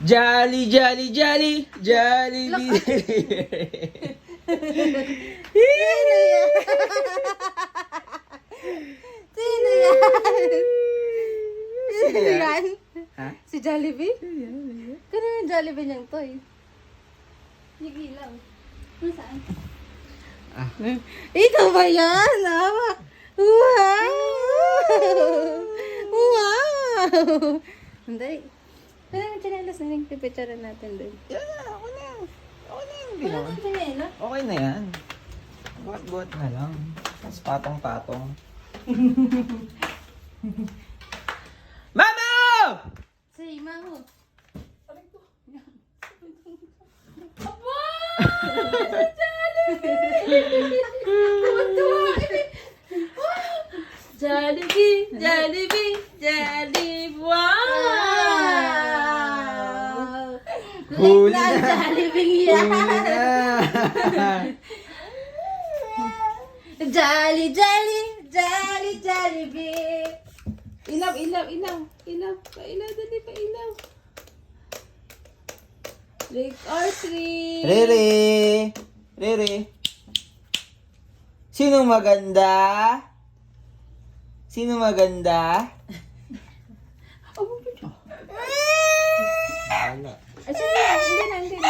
Jolly, jolly, jolly, jolly. Sino yan? Sino yan? Sino yan? Ha? Si Jollibee? Kanina yung Jollibee niyang toy. Yung ilaw. Nasaan? Ah. Ikaw ba yan? Hawak. Wow! Wow! Hindi. Kanina yung chinelas na yung pipicturean natin doon. Yan na, ako na. Okay na yun. Hindi Wala naman. nang chinelas. Okay na yan. Buhat-buhat na lang. Tapos patong-patong. Mama! Say, Maho. Jollibee, Jollibee, Jollibee, wow! Huli Like na. Jollibee yan! Jolly, jolly, jolly, Jollibee! Ilaw, ilaw, ilaw, ilaw, pailaw, dali, pailaw. Trick or treat! Rere! Rere! Sino maganda? Sino maganda? Ay, sige, hindi na, hindi na.